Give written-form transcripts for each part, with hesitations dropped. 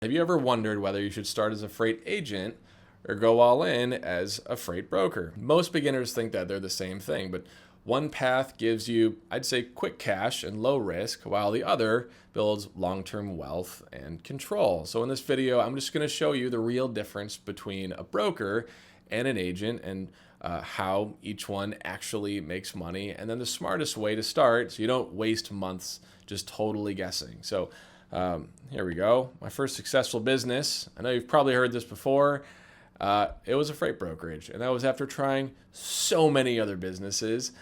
Have you ever wondered whether you should start as a freight agent or go all in as a freight broker? Most beginners think that they're the same thing, but one path gives you, I'd say, quick cash and low risk, while the other builds long-term wealth and control. So in this video, I'm just going to show you the real difference between a broker and an agent, and how each one actually makes money, and then the smartest way to start so you don't waste months just totally guessing. So here we go. My first successful business. I know you've probably heard this before. It was a freight brokerage, and that was after trying so many other businesses.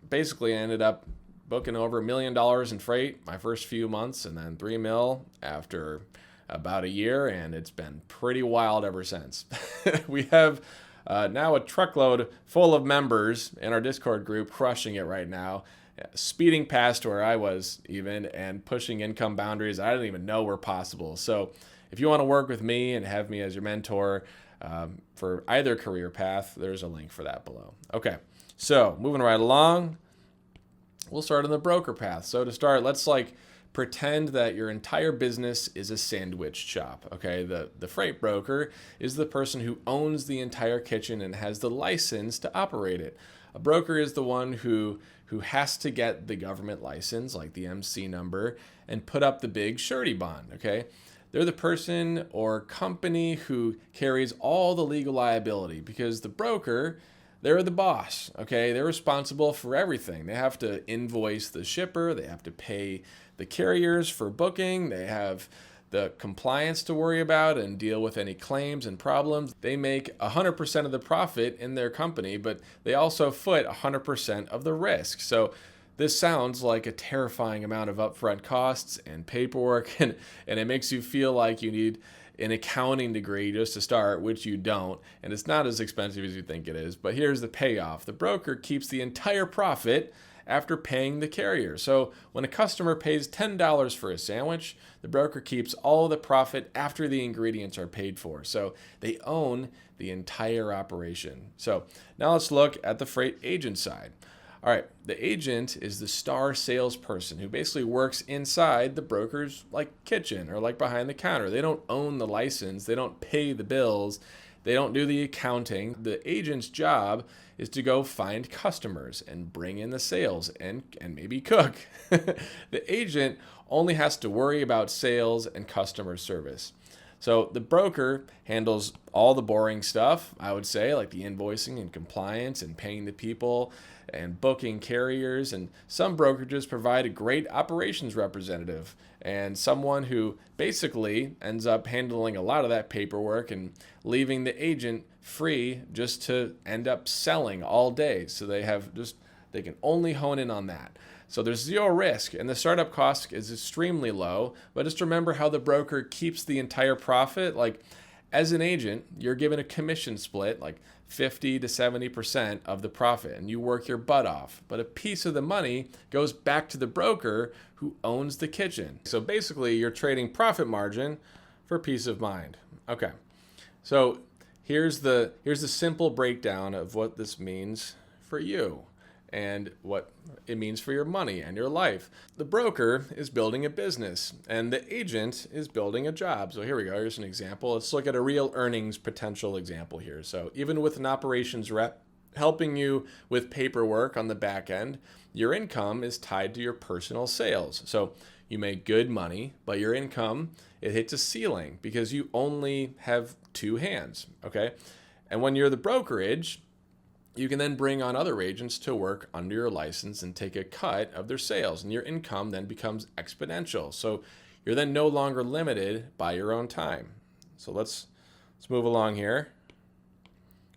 Basically, I ended up booking over $1 million in freight my first few months, and then $3 million after about a year, and it's been pretty wild ever since. We have now a truckload full of members in our Discord group crushing it right now, speeding past where I was even, and pushing income boundaries I didn't even know were possible. So if you want to work with me and have me as your mentor for either career path, there's a link for that below. Okay, so moving right along, we'll start on the broker path. So to start, let's pretend that your entire business is a sandwich shop. Okay, the freight broker is the person who owns the entire kitchen and has the license to operate it. A broker is the one who has to get the government license, like the MC number, and put up the big surety bond. Okay, they're the person or company who carries all the legal liability, because the broker, they're the boss. Okay, they're responsible for everything. They have to invoice the shipper, they have to pay the carriers for booking, they have the compliance to worry about and deal with any claims and problems. They make 100% of the profit in their company, but they also foot 100% of the risk. So this sounds like a terrifying amount of upfront costs and paperwork, and it makes you feel like you need an accounting degree just to start, which you don't, and it's not as expensive as you think it is. But here's the payoff. The broker keeps the entire profit after paying the carrier. So when a customer pays $10 for a sandwich, the broker keeps all of the profit after the ingredients are paid for. So they own the entire operation. So now let's look at the freight agent side. All right, the agent is the star salesperson who basically works inside the broker's kitchen or behind the counter. They don't own the license, they don't pay the bills, they don't do the accounting. The agent's job is to go find customers and bring in the sales and maybe cook. The agent only has to worry about sales and customer service. So the broker handles all the boring stuff, I would say, like the invoicing and compliance and paying the people and booking carriers. And some brokerages provide a great operations representative and someone who basically ends up handling a lot of that paperwork and leaving the agent free just to end up selling all day. So they can only hone in on that. So there's zero risk, and the startup cost is extremely low. But just remember how the broker keeps the entire profit. As an agent, you're given a commission split, 50 to 70% of the profit, and you work your butt off. But a piece of the money goes back to the broker who owns the kitchen. So basically, you're trading profit margin for peace of mind. Okay, so here's the simple breakdown of what this means for you and what it means for your money and your life. The broker is building a business, and the agent is building a job. So here we go. Here's an example. Let's look at a real earnings potential example here. So even with an operations rep helping you with paperwork on the back end, your income is tied to your personal sales. So you make good money, but your income, it hits a ceiling because you only have two hands, okay? And when you're the brokerage, you can then bring on other agents to work under your license and take a cut of their sales, and your income then becomes exponential. So you're then no longer limited by your own time. So let's move along here.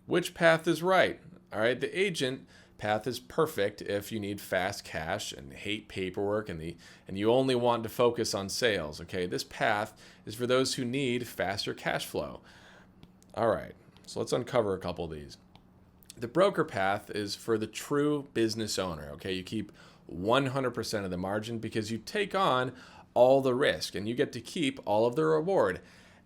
Which path is right? All right, the agent path is perfect if you need fast cash and hate paperwork and you only want to focus on sales. Okay, this path is for those who need faster cash flow. All right, so let's uncover a couple of these. The broker path is for the true business owner. Okay, you keep 100% of the margin because you take on all the risk and you get to keep all of the reward.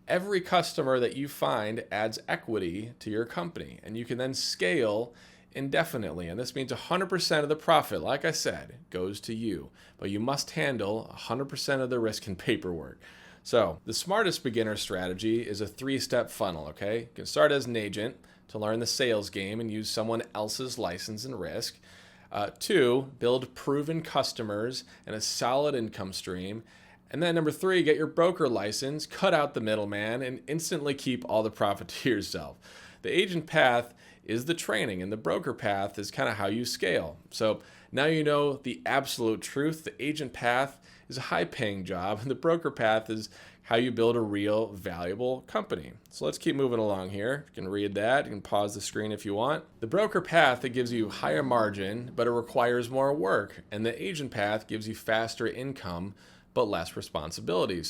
Every customer that you find adds equity to your company, and you can then scale indefinitely. And this means 100% of the profit, like I said, goes to you, but you must handle 100% of the risk and paperwork. So the smartest beginner strategy is a 3-step funnel, okay? You can start as an agent to learn the sales game and use someone else's license and risk. 2, build proven customers and a solid income stream. And then number 3, get your broker license, cut out the middleman, and instantly keep all the profit to yourself. The agent path is the training, and the broker path is kind of how you scale. So now you know the absolute truth. The agent path is a high-paying job, and the broker path is how you build a real, valuable company. So let's keep moving along here. You can read that. You can pause the screen if you want. The broker path, it gives you higher margin, but it requires more work. And the agent path gives you faster income, but less responsibility.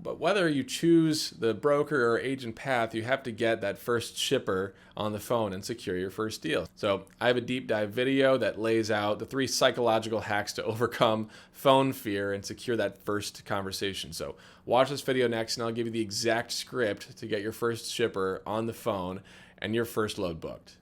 But whether you choose the broker or agent path, you have to get that first shipper on the phone and secure your first deal. So I have a deep dive video that lays out the 3 psychological hacks to overcome phone fear and secure that first conversation. So watch this video next, and I'll give you the exact script to get your first shipper on the phone and your first load booked.